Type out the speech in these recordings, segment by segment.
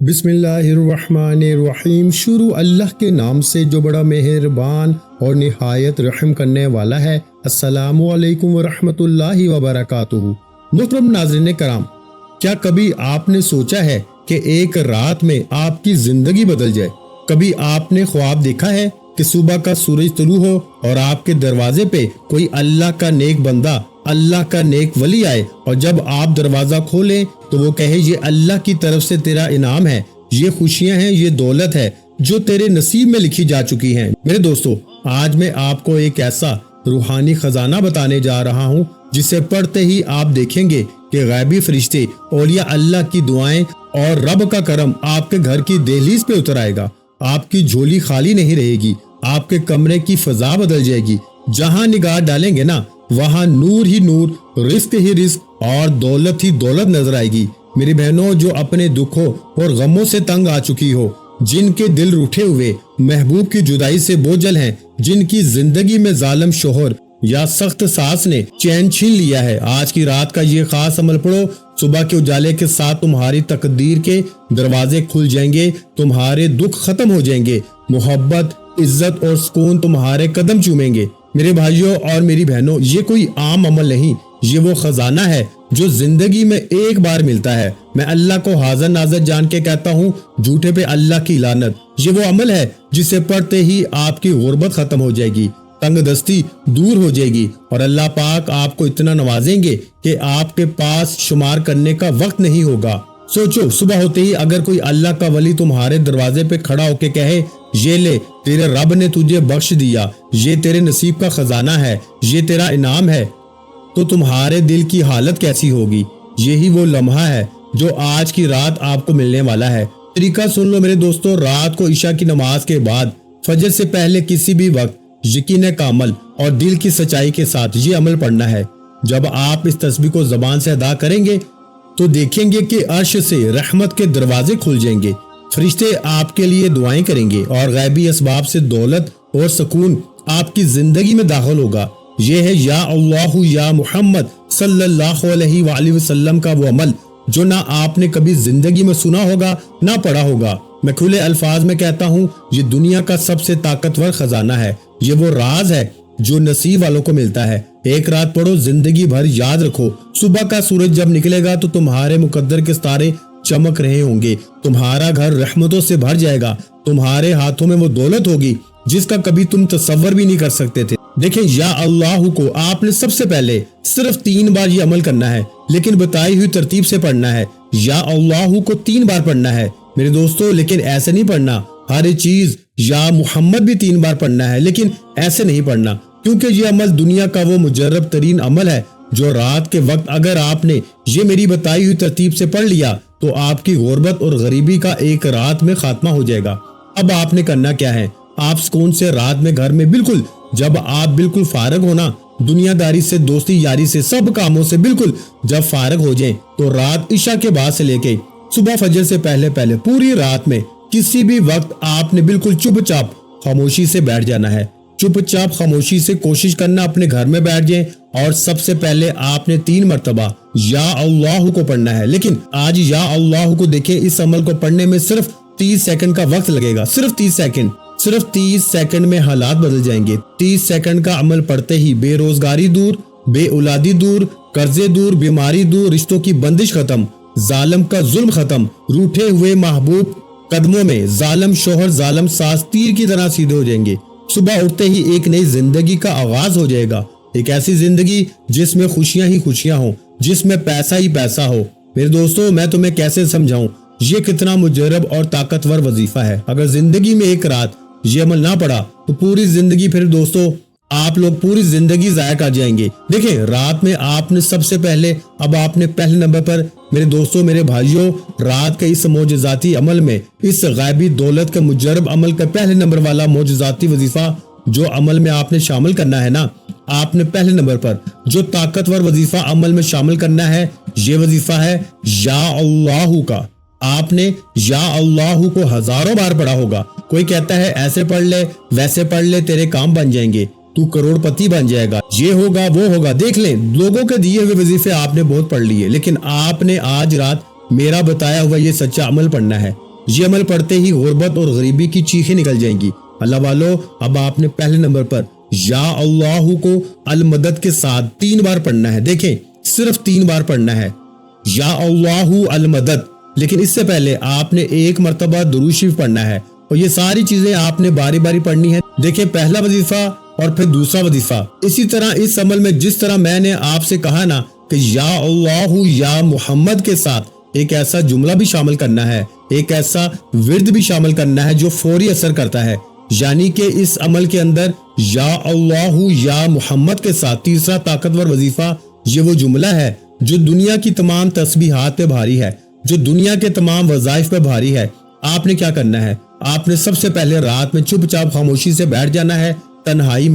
بسم اللہ الرحمن الرحیم۔ شروع اللہ کے نام سے جو بڑا مہربان اور نہایت رحم کرنے والا ہے۔ السلام علیکم ورحمۃ اللہ وبرکاتہ۔ محترم ناظرین کرام، کیا کبھی آپ نے سوچا ہے کہ ایک رات میں آپ کی زندگی بدل جائے؟ کبھی آپ نے خواب دیکھا ہے کہ صبح کا سورج طلوع ہو اور آپ کے دروازے پہ کوئی اللہ کا نیک بندہ، اللہ کا نیک ولی آئے، اور جب آپ دروازہ کھولیں تو وہ کہے یہ اللہ کی طرف سے تیرا انعام ہے، یہ خوشیاں ہیں، یہ دولت ہے جو تیرے نصیب میں لکھی جا چکی ہیں۔ میرے دوستو، آج میں آپ کو ایک ایسا روحانی خزانہ بتانے جا رہا ہوں جسے پڑھتے ہی آپ دیکھیں گے کہ غیبی فرشتے، اولیاء اللہ کی دعائیں اور رب کا کرم آپ کے گھر کی دہلیز پہ اتر آئے گا۔ آپ کی جھولی خالی نہیں رہے گی، آپ کے کمرے کی فضا بدل جائے گی۔ جہاں نگاہ ڈالیں گے نا، وہاں نور ہی نور، رزق ہی رزق اور دولت ہی دولت نظر آئے گی۔ میری بہنوں، جو اپنے دکھوں اور غموں سے تنگ آ چکی ہو، جن کے دل روٹھے ہوئے محبوب کی جدائی سے بوجھل ہیں، جن کی زندگی میں ظالم شوہر یا سخت ساس نے چین چھین لیا ہے، آج کی رات کا یہ خاص عمل پڑھو۔ صبح کے اجالے کے ساتھ تمہاری تقدیر کے دروازے کھل جائیں گے، تمہارے دکھ ختم ہو جائیں گے، محبت، عزت اور سکون تمہارے قدم چومیں گے۔ میرے بھائیوں اور میری بہنوں، یہ کوئی عام عمل نہیں، یہ وہ خزانہ ہے جو زندگی میں ایک بار ملتا ہے۔ میں اللہ کو حاضر ناظر جان کے کہتا ہوں، جھوٹے پہ اللہ کی لعنت۔ یہ وہ عمل ہے جسے پڑھتے ہی آپ کی غربت ختم ہو جائے گی، تنگ دستی دور ہو جائے گی، اور اللہ پاک آپ کو اتنا نوازیں گے کہ آپ کے پاس شمار کرنے کا وقت نہیں ہوگا۔ سوچو، صبح ہوتے ہی اگر کوئی اللہ کا ولی تمہارے دروازے پہ کھڑا ہو کے کہے، یہ لے، تیرے رب نے تجھے بخش دیا، یہ تیرے نصیب کا خزانہ ہے، یہ تیرا انعام ہے، تو تمہارے دل کی حالت کیسی ہوگی؟ یہی وہ لمحہ ہے جو آج کی رات آپ کو ملنے والا ہے۔ طریقہ سن لو میرے دوستو، رات کو عشاء کی نماز کے بعد فجر سے پہلے کسی بھی وقت یقین کامل اور دل کی سچائی کے ساتھ یہ عمل پڑھنا ہے۔ جب آپ اس تسبیح کو زبان سے ادا کریں گے تو دیکھیں گے کہ عرش سے رحمت کے دروازے کھل جائیں گے، فرشتے آپ کے لیے دعائیں کریں گے، اور غیبی اسباب سے دولت اور سکون آپ کی زندگی میں داخل ہوگا۔ یہ ہے یا اللہ یا محمد صلی اللہ علیہ وآلہ وسلم کا وہ عمل جو نہ آپ نے کبھی زندگی میں سنا ہوگا نہ پڑھا ہوگا۔ میں کھلے الفاظ میں کہتا ہوں، یہ دنیا کا سب سے طاقتور خزانہ ہے، یہ وہ راز ہے جو نصیب والوں کو ملتا ہے۔ ایک رات پڑھو، زندگی بھر یاد رکھو، صبح کا سورج جب نکلے گا تو تمہارے مقدر کے ستارے چمک رہے ہوں گے، تمہارا گھر رحمتوں سے بھر جائے گا، تمہارے ہاتھوں میں وہ دولت ہوگی جس کا کبھی تم تصور بھی نہیں کر سکتے تھے۔ دیکھیں، یا اللہ کو آپ نے سب سے پہلے صرف 3 بار یہ عمل کرنا ہے، لیکن بتائی ہوئی ترتیب سے پڑھنا ہے۔ یا اللہ کو 3 بار پڑھنا ہے میرے دوستو، لیکن ایسے نہیں پڑھنا۔ ہر چیز یا محمد بھی 3 بار پڑھنا ہے، لیکن ایسے نہیں پڑھنا، کیونکہ یہ عمل دنیا کا وہ مجرب ترین عمل ہے جو رات کے وقت اگر آپ نے یہ میری بتائی ہوئی ترتیب سے پڑھ لیا تو آپ کی غربت اور غریبی کا ایک رات میں خاتمہ ہو جائے گا۔ اب آپ نے کرنا کیا ہے؟ آپ سکون سے رات میں گھر میں بالکل جب آپ بالکل فارغ ہونا، دنیا داری سے، دوستی یاری سے، سب کاموں سے بالکل جب فارغ ہو جائیں تو رات عشاء کے بعد سے لے کے صبح فجر سے پہلے پوری رات میں کسی بھی وقت آپ نے بالکل چپ چاپ خاموشی سے بیٹھ جانا ہے۔ چپ چاپ خاموشی سے کوشش کرنا اپنے گھر میں بیٹھ جائیں، اور سب سے پہلے آپ نے 3 مرتبہ یا اللہ کو پڑھنا ہے۔ لیکن آج یا اللہ کو دیکھیں، اس عمل کو پڑھنے میں صرف 30 سیکنڈ کا وقت لگے گا، صرف 30 سیکنڈ۔ صرف 30 سیکنڈ میں حالات بدل جائیں گے۔ 30 سیکنڈ کا عمل پڑھتے ہی بے روزگاری دور، بے اولادی دور، قرضے دور، بیماری دور، رشتوں کی بندش ختم، ظالم کا ظلم ختم، روٹھے ہوئے محبوب قدموں میں ظالم شوہر، ظالم ساس تیر کی طرح سیدھے ہو جائیں گے۔ صبح اٹھتے ہی ایک نئی زندگی کا آغاز ہو جائے گا، ایک ایسی زندگی جس میں خوشیاں ہی خوشیاں ہوں، جس میں پیسہ ہی پیسہ ہو۔ میرے دوستو، میں تمہیں کیسے سمجھاؤں یہ کتنا مجرب اور طاقتور وظیفہ ہے۔ اگر زندگی میں ایک رات یہ عمل نہ پڑا تو پوری زندگی، پھر دوستو آپ لوگ پوری زندگی ضائع کر جائیں گے۔ دیکھیں، رات میں آپ نے سب سے پہلے، اب آپ نے پہلے نمبر پر میرے دوستو، میرے بھائیوں، رات کے اس معجزاتی عمل میں، اس غیبی دولت کے مجرب عمل کا پہلے نمبر والا معجزاتی وظیفہ جو عمل میں آپ نے شامل کرنا ہے نا، آپ نے پہلے نمبر پر جو طاقتور وظیفہ عمل میں شامل کرنا ہے، یہ وظیفہ ہے یا اللہ کا۔ آپ نے یا اللہ کو ہزاروں بار پڑھا ہوگا۔ کوئی کہتا ہے ایسے پڑھ لے، ویسے پڑھ لے، تیرے کام بن جائیں گے، تو کروڑ پتی بن جائے گا، یہ ہوگا وہ ہوگا۔ دیکھ لیں، لوگوں کے دیے ہوئے وظیفے آپ نے بہت پڑھ لیے، لیکن آپ نے آج رات میرا بتایا ہوا یہ سچا عمل پڑھنا ہے۔ یہ عمل پڑھتے ہی غربت اور غریبی کی چیخیں نکل جائیں گی۔ اللہ والو، اب آپ نے پہلے نمبر پر یا اللہ کو المدد کے ساتھ 3 بار پڑھنا ہے۔ دیکھیں، صرف 3 بار پڑھنا ہے، یا اللہ المدد۔ لیکن اس سے پہلے آپ نے 1 مرتبہ درود شریف پڑھنا ہے، اور یہ ساری چیزیں آپ نے باری باری پڑھنی ہے۔ دیکھیں، پہلا وظیفہ اور پھر دوسرا وظیفہ، اسی طرح اس عمل میں جس طرح میں نے آپ سے کہا نا کہ یا اللہ یا محمد کے ساتھ ایک ایسا جملہ بھی شامل کرنا ہے، ایک ایسا ورد بھی شامل کرنا ہے جو فوری اثر کرتا ہے، یعنی کہ اس عمل کے اندر یا اللہ یا محمد کے ساتھ تیسرا طاقتور وظیفہ یہ وہ جملہ ہے جو دنیا کی تمام تسبیحات پہ بھاری ہے، جو دنیا کے تمام وظائف پہ بھاری ہے۔ آپ نے کیا کرنا ہے؟ آپ نے سب سے پہلے رات میں چپ چاپ خاموشی سے بیٹھ جانا ہے، تنہائی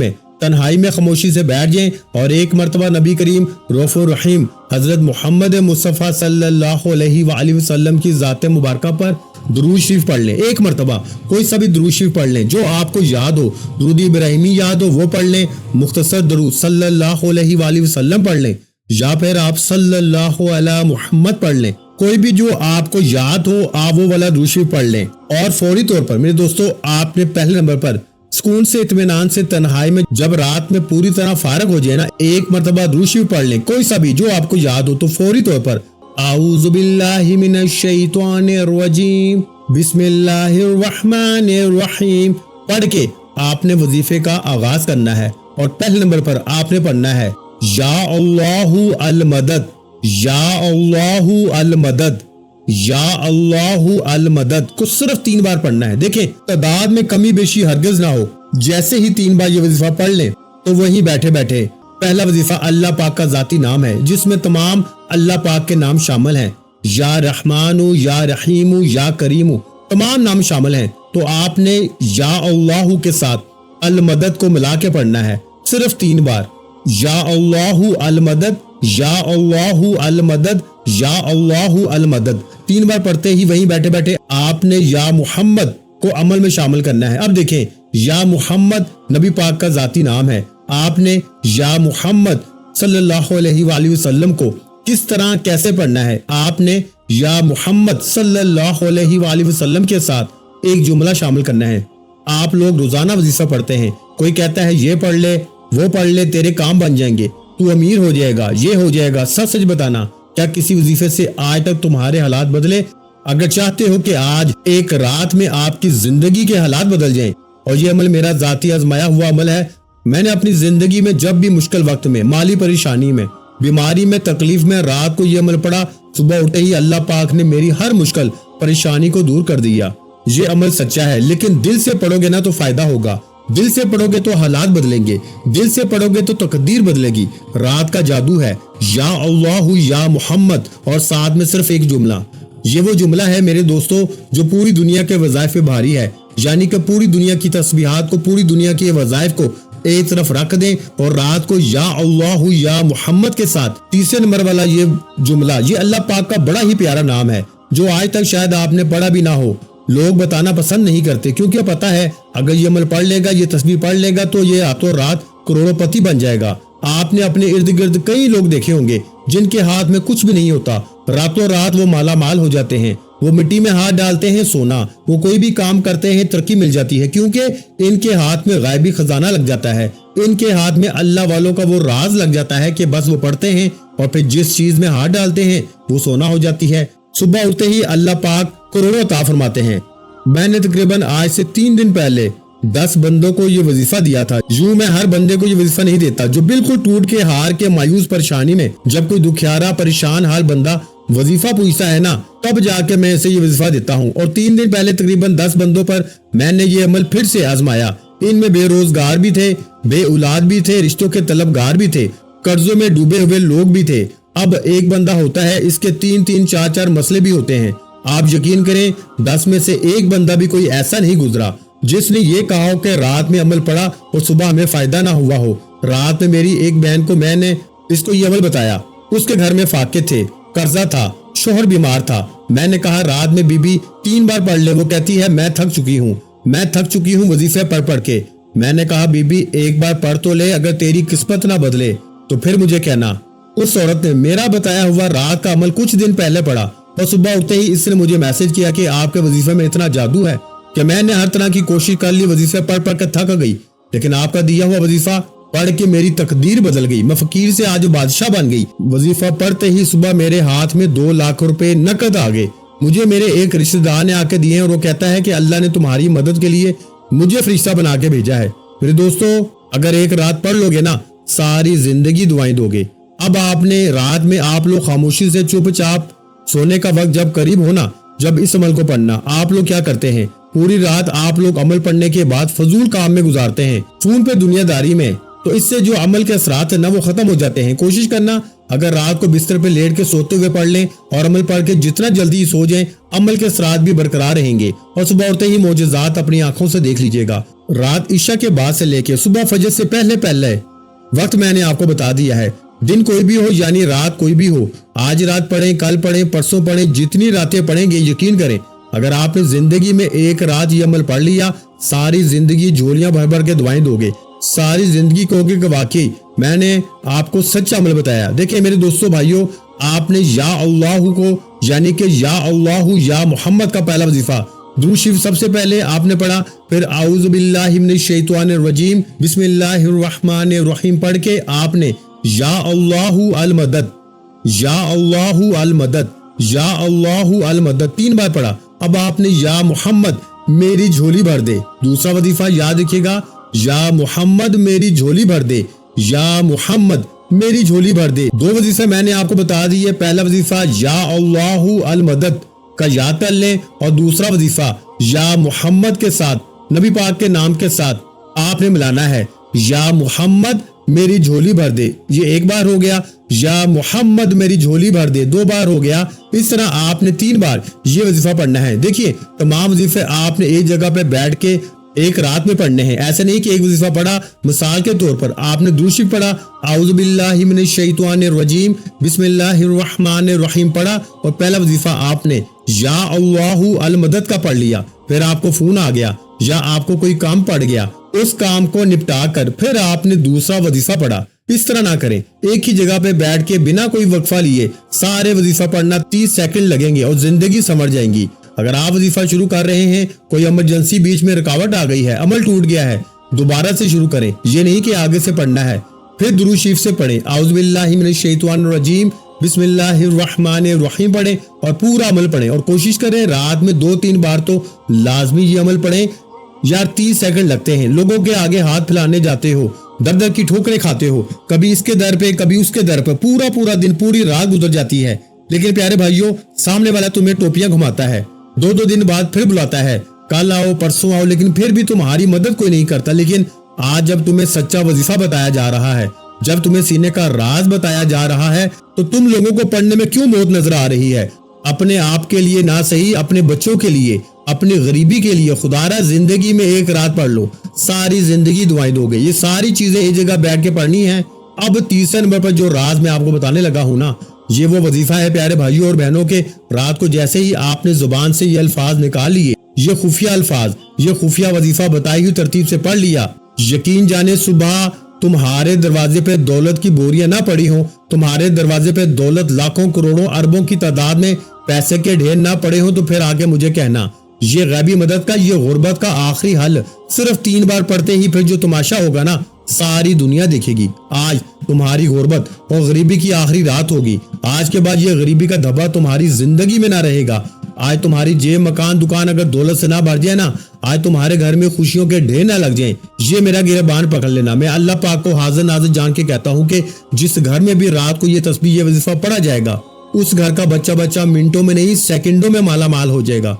میں خاموشی سے بیٹھ جائیں، اور 1 مرتبہ نبی کریم رؤوف الرحیم حضرت محمد مصطفیٰ صلی اللہ علیہ وآلہ وسلم کی ذات مبارکہ پر درود شریف پڑھ لیں۔ 1 مرتبہ کوئی سا بھی درود شریف پڑھ لیں جو آپ کو یاد ہو، درود ابراہیمی یاد ہو وہ پڑھ لیں، مختصر درود صلی اللہ علیہ وآلہ وسلم پڑھ لیں، یا پھر آپ صلی اللہ علیہ محمد پڑھ لیں۔ کوئی بھی جو آپ کو یاد ہو آپ وہ والا درود شریف پڑھ لیں، اور فوری طور پر میرے دوستو آپ نے پہلے نمبر پر سکون سے اطمینان سے تنہائی میں جب رات میں پوری طرح فارغ ہو جائے نا، 1 مرتبہ درود شریف پڑھ لیں، کوئی سا بھی جو آپ کو یاد ہو، تو فوری طور پر اعوذ باللہ من الشیطان الرجیم بسم اللہ الرحمن الرحیم پڑھ کے آپ نے وظیفے کا آغاز کرنا ہے، اور پہلے نمبر پر آپ نے پڑھنا ہے یا اللہ المدد، یا اللہ المدد، یا اللہ المدد کو صرف 3 بار پڑھنا ہے۔ دیکھیں، تعداد میں کمی بیشی ہرگز نہ ہو، جیسے ہی 3 بار یہ وظیفہ پڑھ لیں تو وہیں بیٹھے بیٹھے پہلا وظیفہ اللہ پاک کا ذاتی نام ہے جس میں تمام اللہ پاک کے نام شامل ہیں، یا رحمان، یا رحیم، یا کریم، تمام نام شامل ہیں، تو آپ نے یا اللہ کے ساتھ المدد کو ملا کے پڑھنا ہے صرف 3 بار، یا اللہ المدد، یا اللہ المدد، یا اللہ المدد۔ 3 بار پڑھتے ہی وہیں بیٹھے بیٹھے آپ نے یا محمد کو عمل میں شامل کرنا ہے۔ اب دیکھیں، یا محمد نبی پاک کا ذاتی نام ہے، آپ نے یا محمد صلی اللہ علیہ وآلہ وسلم کو کس طرح کیسے پڑھنا ہے؟ آپ نے یا محمد صلی اللہ علیہ وآلہ وسلم کے ساتھ ایک جملہ شامل کرنا ہے۔ آپ لوگ روزانہ وظیفہ پڑھتے ہیں، کوئی کہتا ہے یہ پڑھ لے، وہ پڑھ لے، تیرے کام بن جائیں گے، تو امیر ہو جائے گا، یہ ہو جائے گا۔ سچ سچ بتانا، کیا کسی وظیفے سے آج تک تمہارے حالات بدلے؟ اگر چاہتے ہو کہ آج ایک رات میں آپ کی زندگی کے حالات بدل جائیں، اور یہ عمل میرا ذاتی آزمایا ہوا عمل ہے، میں نے اپنی زندگی میں جب بھی مشکل وقت میں، مالی پریشانی میں، بیماری میں، تکلیف میں رات کو یہ عمل پڑھا، صبح اٹھے ہی اللہ پاک نے میری ہر مشکل پریشانی کو دور کر دیا۔ یہ عمل سچا ہے، لیکن دل سے پڑھو گے نا تو فائدہ ہوگا، دل سے پڑھو گے تو حالات بدلیں گے، دل سے پڑھو گے تو تقدیر بدلے گی۔ رات کا جادو ہے یا اللہ یا محمد، اور ساتھ میں صرف ایک جملہ۔ یہ وہ جملہ ہے میرے دوستو جو پوری دنیا کے وظائف پہ بھاری ہے، یعنی کہ پوری دنیا کی تسبیحات کو، پوری دنیا کے وظائف کو ایک طرف رکھ دیں، اور رات کو یا اللہ یا محمد کے ساتھ تیسرے نمبر والا یہ جملہ، یہ اللہ پاک کا بڑا ہی پیارا نام ہے جو آج تک شاید آپ نے پڑھا بھی نہ ہو، لوگ بتانا پسند نہیں کرتے، کیونکہ پتا ہے اگر یہ عمل پڑھ لے گا، یہ تسبیح پڑھ لے گا تو یہ راتوں رات کروڑوں پتی بن جائے گا۔ آپ نے اپنے ارد گرد کئی لوگ دیکھے ہوں گے جن کے ہاتھ میں کچھ بھی نہیں ہوتا، راتوں رات وہ مالا مال ہو جاتے ہیں، وہ مٹی میں ہاتھ ڈالتے ہیں سونا، وہ کوئی بھی کام کرتے ہیں ترقی مل جاتی ہے، کیونکہ ان کے ہاتھ میں غیبی خزانہ لگ جاتا ہے، ان کے ہاتھ میں اللہ والوں کا وہ راز لگ جاتا ہے کہ بس وہ پڑھتے ہیں اور پھر جس چیز میں ہاتھ ڈالتے ہیں وہ سونا ہو جاتی ہے۔ صبح اٹھتے ہی اللہ پاک کروڑوں عطا فرماتے ہیں۔ میں نے تقریباً آج سے 3 دن پہلے 10 بندوں کو یہ وظیفہ دیا تھا۔ یوں میں ہر بندے کو یہ وظیفہ نہیں دیتا، جو بالکل ٹوٹ کے ہار کے مایوس پریشانی میں، جب کوئی دکھیارا پریشان حال بندہ وظیفہ پوچھتا ہے نا، تب جا کے میں اسے یہ وظیفہ دیتا ہوں۔ اور 3 دن پہلے تقریباً 10 بندوں پر میں نے یہ عمل پھر سے آزمایا۔ ان میں بے روزگار بھی تھے، بے اولاد بھی تھے، رشتوں کے طلبگار بھی تھے، قرضوں میں ڈوبے ہوئے لوگ بھی تھے۔ اب ایک بندہ ہوتا ہے، اس کے 3 4 مسئلے بھی ہوتے ہیں۔ آپ یقین کریں 10 میں سے ایک بندہ بھی کوئی ایسا نہیں گزرا جس نے یہ کہا ہو کہ رات میں عمل پڑا اور صبح ہمیں فائدہ نہ ہوا ہو۔ رات میں میری ایک بہن کو میں نے اس کو یہ عمل بتایا، اس کے گھر میں فاقے تھے، قرضہ تھا، شوہر بیمار تھا۔ میں نے کہا رات میں بی بی 3 بار پڑھ لے، وہ کہتی ہے میں تھک چکی ہوں وظیفے پڑھ کے۔ میں نے کہا بی بی ایک بار پڑھ تو لے، اگر تیری قسمت نہ بدلے تو پھر مجھے کہنا۔ اس عورت نے میرا بتایا ہوا رات کا عمل کچھ دن پہلے پڑھا اور صبح اٹھتے ہی اس نے مجھے میسج کیا کہ آپ کے وظیفے میں اتنا جادو ہے کہ میں نے ہر طرح کی کوشش کر لی، وظیفے پڑھ پڑھ کر تھک گئی، لیکن آپ کا دیا ہوا وظیفہ پڑھ کے میری تقدیر بدل گئی، میں فقیر سے آج بادشاہ بن گئی۔ وظیفہ پڑھتے ہی صبح میرے ہاتھ میں 2 لاکھ روپے نقد آ گئے، مجھے میرے ایک رشتہ دار نے آ کے دیے اور وہ کہتا ہے کہ اللہ نے تمہاری مدد کے لیے مجھے فرشتہ بنا کے بھیجا ہے۔ میرے دوستو، اگر ایک رات پڑھ لو گے نا، ساری زندگی دعائیں دو گے۔ اب آپ نے رات میں آپ لوگ خاموشی سے چپ چاپ سونے کا وقت جب قریب ہونا، جب اس عمل کو پڑھنا، آپ لوگ کیا کرتے ہیں؟ پوری رات آپ لوگ عمل پڑھنے کے بعد فضول کام میں گزارتے ہیں، فون پہ دنیا داری میں، تو اس سے جو عمل کے اثرات ہیں نا وہ ختم ہو جاتے ہیں۔ کوشش کرنا اگر رات کو بستر پہ لیٹ کے سوتے ہوئے پڑھ لیں اور عمل پڑھ کے جتنا جلدی سو جائیں، عمل کے اثرات بھی برقرار رہیں گے اور صبح اٹھتے ہی معجزات اپنی آنکھوں سے دیکھ لیجئے گا۔ رات عشاء کے بعد سے لے کے صبح فجر سے پہلے وقت میں نے آپ کو بتا دیا ہے۔ دن کوئی بھی ہو یعنی رات کوئی بھی ہو، آج رات پڑھیں، کل پڑھیں، پرسوں پڑھیں، جتنی راتیں پڑھیں گے، یقین کریں اگر آپ نے زندگی میں ایک رات یہ عمل پڑھ لیا، ساری زندگی جھولیاں بھر بھر کے دعائیں دو گے، ساری زندگی کہوگے کہ واقعی میں نے آپ کو سچا عمل بتایا۔ دیکھیں میرے دوستو بھائیو، آپ نے یا اللہ کو یعنی کہ یا اللہ یا محمد کا پہلا وظیفہ درود شریف سب سے پہلے آپ نے پڑھا، پھر اعوذ باللہ من الشیطان الرجیم بسم اللہ الرحمن الرحیم پڑھ کے آپ نے یا اللہ المدد، یا اللہ المدد، یا اللہ المدد 3 بار پڑھا۔ اب آپ نے یا محمد میری جھولی بھر دے، دوسرا وظیفہ یاد رکھیے گا، یا محمد میری جھولی بھر دے، یا محمد میری جھولی بھر دے۔ 2 وظیفے میں نے آپ کو بتا دیے، پہلا وظیفہ یا اللہ المدد کا یاد کر لیں اور دوسرا وظیفہ یا محمد کے ساتھ نبی پاک کے نام کے ساتھ آپ نے ملانا ہے، یا محمد میری جھولی بھر دے، یہ 1 بار ہو گیا، یا محمد میری جھولی بھر دے 2 بار ہو گیا۔ اس طرح آپ نے 3 بار یہ وظیفہ پڑھنا ہے۔ دیکھیے تمام وظیفے آپ نے ایک جگہ پہ بیٹھ کے ایک رات میں پڑھنے ہیں، ایسے نہیں کہ ایک وظیفہ پڑھا، مثال کے طور پر آپ نے درود شریف پڑھا، اعوذ باللہ من الشیطان الرجیم بسم اللہ الرحمن الرحیم پڑھا اور پہلا وظیفہ آپ نے یا اللہ المدد کا پڑھ لیا، پھر آپ کو فون آ گیا یا آپ کو کوئی کام پڑ گیا، اس کام کو نپٹا کر پھر آپ نے دوسرا وظیفہ پڑھا۔ اس طرح نہ کریں، ایک ہی جگہ پہ بیٹھ کے بنا کوئی وقفہ لیے سارے وظیفہ پڑھنا 30 سیکنڈ لگیں گے اور زندگی سنور جائیں گی۔ اگر آپ وظیفہ شروع کر رہے ہیں، کوئی ایمرجنسی بیچ میں رکاوٹ آ گئی ہے، عمل ٹوٹ گیا ہے، دوبارہ سے شروع کریں، یہ نہیں کہ آگے سے پڑھنا ہے۔ پھر درود شریف سے پڑھیں، اعوذ باللہ من الشیطان الرجیم بسم اللہ الرحمن الرحیم پڑھیں اور پورا عمل پڑھیں اور کوشش کریں رات میں 2-3 بار تو لازمی یہ عمل پڑھیں۔ یار 30 سیکنڈ لگتے ہیں، لوگوں کے آگے ہاتھ پھیلانے جاتے ہو، در در کی ٹھوکریں کھاتے ہو، کبھی اس کے در پہ کبھی اس کے در پہ، پورا دن پوری رات گزر جاتی ہے، لیکن پیارے بھائیوں سامنے والا تمہیں ٹوپیاں گھماتا ہے، 2 دن بعد پھر بلاتا ہے، کل آؤ پرسوں آؤ، لیکن پھر بھی تمہاری مدد کوئی نہیں کرتا۔ لیکن آج جب تمہیں سچا وظیفہ بتایا جا رہا ہے، جب تمہیں سینے کا راز بتایا جا رہا ہے، تو تم لوگوں کو پڑھنے میں کیوں موت نظر آ رہی ہے؟ اپنے آپ کے لیے نہ صحیح، اپنے بچوں کے لیے، اپنی غریبی کے لیے خدا را زندگی میں ایک رات پڑھ لو، ساری زندگی دعائیں دو گے۔ یہ ساری چیزیں ایک جگہ بیٹھ کے پڑھنی ہیں۔ اب تیسرے نمبر پر جو راز میں آپ کو بتانے لگا ہوں نا، یہ وہ وظیفہ ہے پیارے بھائیوں اور بہنوں کے رات کو جیسے ہی آپ نے زبان سے یہ الفاظ نکال لیے، یہ خفیہ الفاظ، یہ خفیہ وظیفہ بتائی ہوئی ترتیب سے پڑھ لیا، یقین جانے صبح تمہارے دروازے پہ دولت کی بوریاں نہ پڑی ہوں، تمہارے دروازے پہ دولت لاکھوں کروڑوں اربوں کی تعداد میں پیسے کے ڈھیر نہ پڑے ہوں، تو پھر آگے مجھے کہنا یہ غیبی مدد کا، یہ غربت کا آخری حل صرف 3 بار پڑھتے ہی پھر جو تماشا ہوگا نا ساری دنیا دیکھے گی۔ آج تمہاری غربت اور غریبی کی آخری رات ہوگی، آج کے بعد یہ غریبی کا دھبا تمہاری زندگی میں نہ رہے گا۔ آج تمہاری جیب مکان دکان اگر دولت سے نہ بھر جائے نا، آج تمہارے گھر میں خوشیوں کے ڈھیر نہ لگ جائیں، یہ میرا گربان پکڑ لینا۔ میں اللہ پاک کو حاضر ناظر جان کے کہتا ہوں کہ جس گھر میں بھی رات کو یہ تسبیح یہ وظیفہ پڑھا جائے گا، اس گھر کا بچہ منٹوں میں نہیں سیکنڈوں میں مالا مال ہو جائے گا۔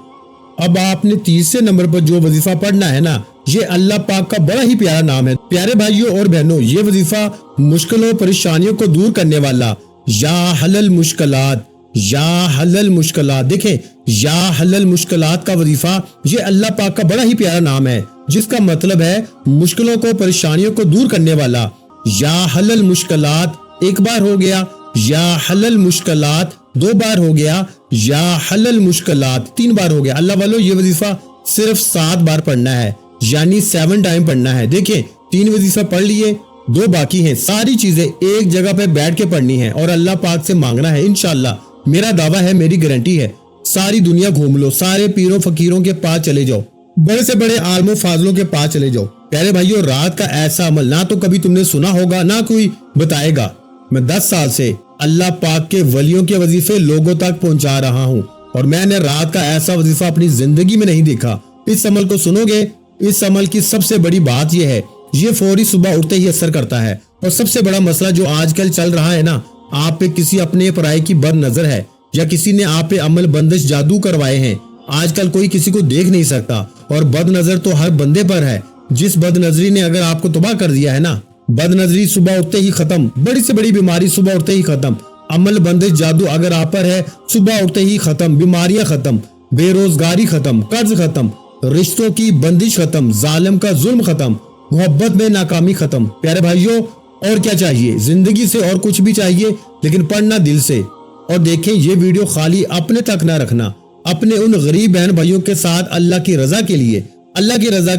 اب آپ نے تیسرے نمبر پر جو وظیفہ پڑھنا ہے نا، یہ اللہ پاک کا بڑا ہی پیارا نام ہے۔ پیارے بھائیوں اور بہنوں، یہ وظیفہ مشکلوں پریشانیوں کو دور کرنے والا یا حل المشکلات، یا حل المشکلات، دیکھیں یا حل المشکلات کا وظیفہ یہ اللہ پاک کا بڑا ہی پیارا نام ہے، جس کا مطلب ہے مشکلوں کو پریشانیوں کو دور کرنے والا۔ یا حل المشکلات 1 بار ہو گیا، یا حل المشکلات 2 بار ہو گیا، یا حل المشکلات 3 بار ہو گیا۔ اللہ والو یہ وظیفہ صرف 7 بار پڑھنا ہے، یعنی 7 ٹائم پڑھنا ہے۔ دیکھیں 3 وظیفہ پڑھ لیے، 2 باقی ہیں، ساری چیزیں ایک جگہ پہ بیٹھ کے پڑھنی ہے اور اللہ پاک سے مانگنا ہے انشاءاللہ میرا دعویٰ ہے، میری گارنٹی ہے، ساری دنیا گھوم لو، سارے پیروں فقیروں کے پاس چلے جاؤ، بڑے سے بڑے عالم و فاضلوں کے پاس چلے جاؤ، پیارے بھائیو رات کا ایسا عمل نہ تو کبھی تم نے سنا ہوگا نہ کوئی بتائے گا۔ میں 10 سال سے اللہ پاک کے ولیوں کے وظیفے لوگوں تک پہنچا رہا ہوں اور میں نے رات کا ایسا وظیفہ اپنی زندگی میں نہیں دیکھا۔ اس عمل کو سنو گے، اس عمل کی سب سے بڑی بات یہ ہے، یہ فوری صبح اٹھتے ہی اثر کرتا ہے، اور سب سے بڑا مسئلہ جو آج کل چل رہا ہے نا، آپ پہ کسی اپنے پرائے کی بد نظر ہے یا کسی نے آپ پہ عمل بندش جادو کروائے ہیں۔ آج کل کوئی کسی کو دیکھ نہیں سکتا اور بد نظر تو ہر بندے پر ہے۔ جس بد نظری نے اگر آپ کو تباہ کر دیا ہے نا، بد نظری صبح اٹھتے ہی ختم، بڑی سے بڑی بیماری صبح اٹھتے ہی ختم، عمل بندش جادو اگر آپ پر ہے صبح اٹھتے ہی ختم، بیماریاں ختم، بے روزگاری ختم، قرض ختم، رشتوں کی بندش ختم، ظالم کا ظلم ختم، محبت میں ناکامی ختم۔ پیارے بھائیوں اور کیا چاہیے زندگی سے؟ اور کچھ بھی چاہیے لیکن پڑھنا دل سے۔ اور دیکھیں یہ ویڈیو خالی اپنے تک نہ رکھنا، اپنے ان غریب بہن بھائیوں کے ساتھ اللہ کی رضا کے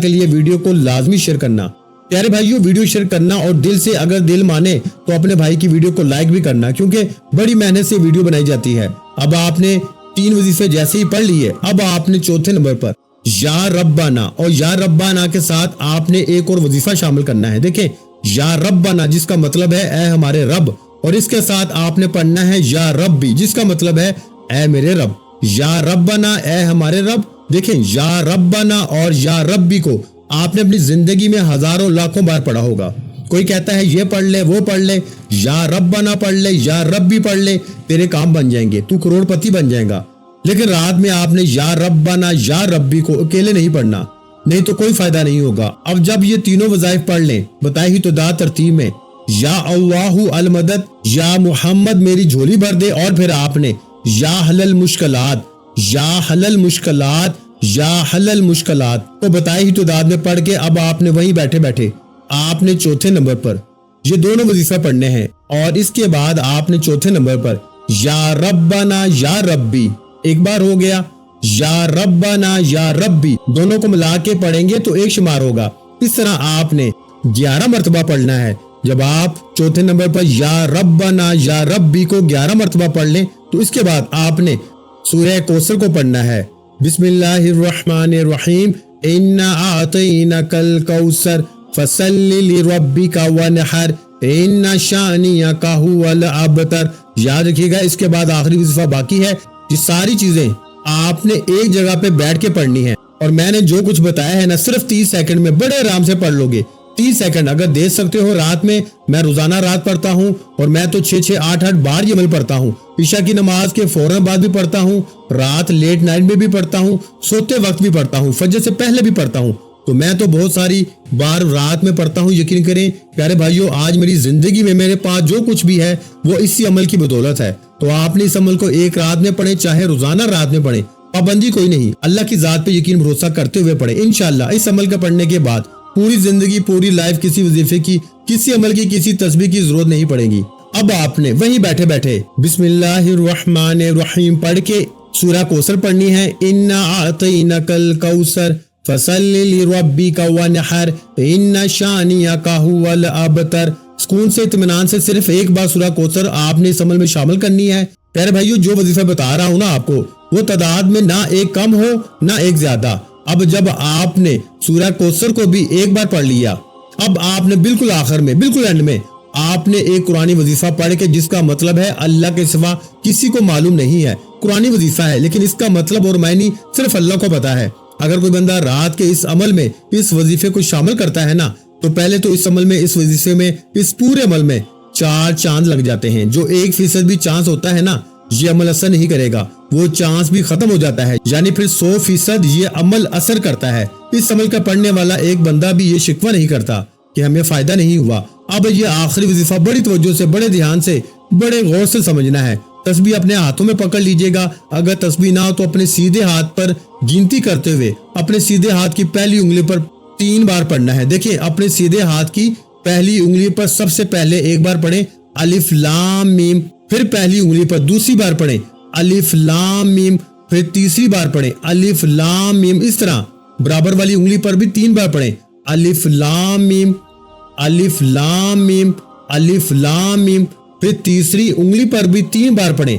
لیے ویڈیو کو لازمی شیئر کرنا۔ پیارے بھائیوں ویڈیو شیئر کرنا اور دل سے، اگر دل مانے تو اپنے بھائی کی ویڈیو کو لائک بھی کرنا، کیونکہ بڑی محنت سے ویڈیو بنائی جاتی ہے۔ اب آپ نے 3 وظیفے جیسے ہی پڑھ لیے، اب آپ نے چوتھے نمبر پر یا ربنا، اور یا ربنا کے ساتھ آپ نے ایک اور وظیفہ شامل کرنا ہے۔ دیکھیں یا ربنا جس کا مطلب ہے اے ہمارے رب، اور اس کے ساتھ آپ نے پڑھنا ہے یا ربی جس کا مطلب ہے اے میرے رب۔ یا ربنا اے ہمارے رب۔ دیکھیں یا ربنا اور یا ربی کو آپ نے اپنی زندگی میں ہزاروں لاکھوں بار پڑھا ہوگا۔ کوئی کہتا ہے یہ پڑھ لے وہ پڑھ لے، یا ربنا پڑھ لے یا ربی پڑھ لے، تیرے کام بن جائیں گے، تو کروڑ پتی بن جائے گا۔ لیکن رات میں آپ نے یا ربنا یا ربی کو اکیلے نہیں پڑھنا، نہیں تو کوئی فائدہ نہیں ہوگا۔ اب جب یہ تینوں وظائف پڑھ لیں بتائے ہی تو ترتیب میں، یا اللہ المدد، یا محمد میری جھولی بھر دے، اور پھر آپ نے یا حل المشکلات، یا حل المشکلات، یا حل المشکلات کو بتائے ہی تو میں پڑھ کے اب آپ نے وہیں بیٹھے بیٹھے آپ نے چوتھے نمبر پر یہ دونوں وظیفہ پڑھنے ہیں، اور اس کے بعد آپ نے چوتھے نمبر پر یا ربنا یا ربی ایک بار ہو گیا، یا ربنا یا ربی دونوں کو ملا کے پڑھیں گے تو ایک شمار ہوگا۔ اس طرح آپ نے 11 مرتبہ پڑھنا ہے۔ جب آپ چوتھے نمبر پر یا ربنا یا ربی کو 11 مرتبہ پڑھ لیں تو اس کے بعد آپ نے سورہ کوثر کو پڑھنا ہے۔ بسم اللہ الرحمن الرحیم، انا اعطیناک الکوثر فصل لربک وانحر ان شانئک هو الابتر۔ یاد رکھیے گا اس کے بعد آخری وظیفہ باقی ہے۔ یہ ساری چیزیں آپ نے ایک جگہ پہ بیٹھ کے پڑھنی ہے، اور میں نے جو کچھ بتایا ہے نا صرف 30 سیکنڈ میں بڑے آرام سے پڑھ لو گے۔ 30 سیکنڈ اگر دے سکتے ہو رات میں روزانہ رات پڑھتا ہوں، اور میں تو 6-8 بار یہ عمل پڑھتا ہوں۔ عشاء کی نماز کے فوراً بعد بھی پڑھتا ہوں، رات لیٹ نائٹ میں بھی پڑھتا ہوں، سوتے وقت بھی پڑھتا ہوں، فجر سے پہلے بھی پڑھتا ہوں، تو میں تو بہت ساری بار رات میں پڑھتا ہوں۔ یقین کریں پیارے بھائیوں آج میری زندگی میں میرے پاس جو کچھ بھی ہے وہ اسی عمل کی بدولت ہے۔ تو آپ نے اس عمل کو ایک رات میں پڑھیں چاہے روزانہ رات میں پڑھیں، پابندی کوئی نہیں، اللہ کی ذات پہ یقین بھروسہ کرتے ہوئے پڑھیں۔ انشاءاللہ اس عمل کا پڑھنے کے بعد پوری زندگی پوری لائف کسی وظیفے کی، کسی عمل کی، کسی تسبیح کی ضرورت نہیں پڑے گی۔ اب آپ نے وہیں بیٹھے بیٹھے بسم اللہ الرحمن الرحیم پڑھ کے سورہ کوثر پڑھنی ہے۔ انا اعطیناک الکوثر فصل لربک وانحر ان شانئک هو الابتر۔ سکون سے اطمینان سے صرف ایک بار سورہ کوثر آپ نے اس عمل میں شامل کرنی ہے۔ پیارے بھائیو جو وظیفہ بتا رہا ہوں نا آپ کو وہ تعداد میں نہ ایک کم ہو نہ ایک زیادہ۔ اب جب آپ نے سورہ کوثر کو بھی ایک بار پڑھ لیا، اب آپ نے بالکل آخر میں بالکل اینڈ میں آپ نے ایک قرآنی وظیفہ پڑھ کے جس کا مطلب ہے اللہ کے سوا کسی کو معلوم نہیں ہے۔ قرآنی وظیفہ ہے لیکن اس کا مطلب اور معنی صرف اللہ کو پتا ہے۔ اگر کوئی بندہ رات کے اس عمل میں اس وظیفے کو شامل کرتا ہے نا تو پہلے تو اس عمل میں، اس وظیفے میں، اس پورے عمل میں 4 چاند لگ جاتے ہیں۔ جو 1% بھی چانس ہوتا ہے نا یہ عمل اثر نہیں کرے گا، وہ چانس بھی ختم ہو جاتا ہے، یعنی پھر 100% یہ عمل اثر کرتا ہے۔ اس عمل کا پڑھنے والا ایک بندہ بھی یہ شکوہ نہیں کرتا کہ ہمیں فائدہ نہیں ہوا۔ اب یہ آخری وظیفہ بڑی توجہ سے، بڑے دھیان سے، بڑے غور سے سمجھنا ہے۔ تسبیح اپنے ہاتھوں میں پکڑ لیجئے گا، اگر تسبیح نہ ہو تو اپنے سیدھے ہاتھ پر گنتی کرتے ہوئے اپنے سیدھے ہاتھ کی پہلی انگلی پر 3 بار پڑھنا ہے۔ دیکھیں اپنے سیدھے ہاتھ کی پہلی انگلی پر سب سے پہلے ایک بار پڑھیں الف لام میم، پھر پہلی انگلی پر دوسری بار پڑھیں الف لام میم، پھر تیسری بار پڑھیں الف لام میم، اس طرح برابر والی انگلی پر بھی 3 بار پڑھیں الف لام میم، الف لام میم، الف لام میم، پھر تیسری انگلی پر بھی 3 بار پڑھیں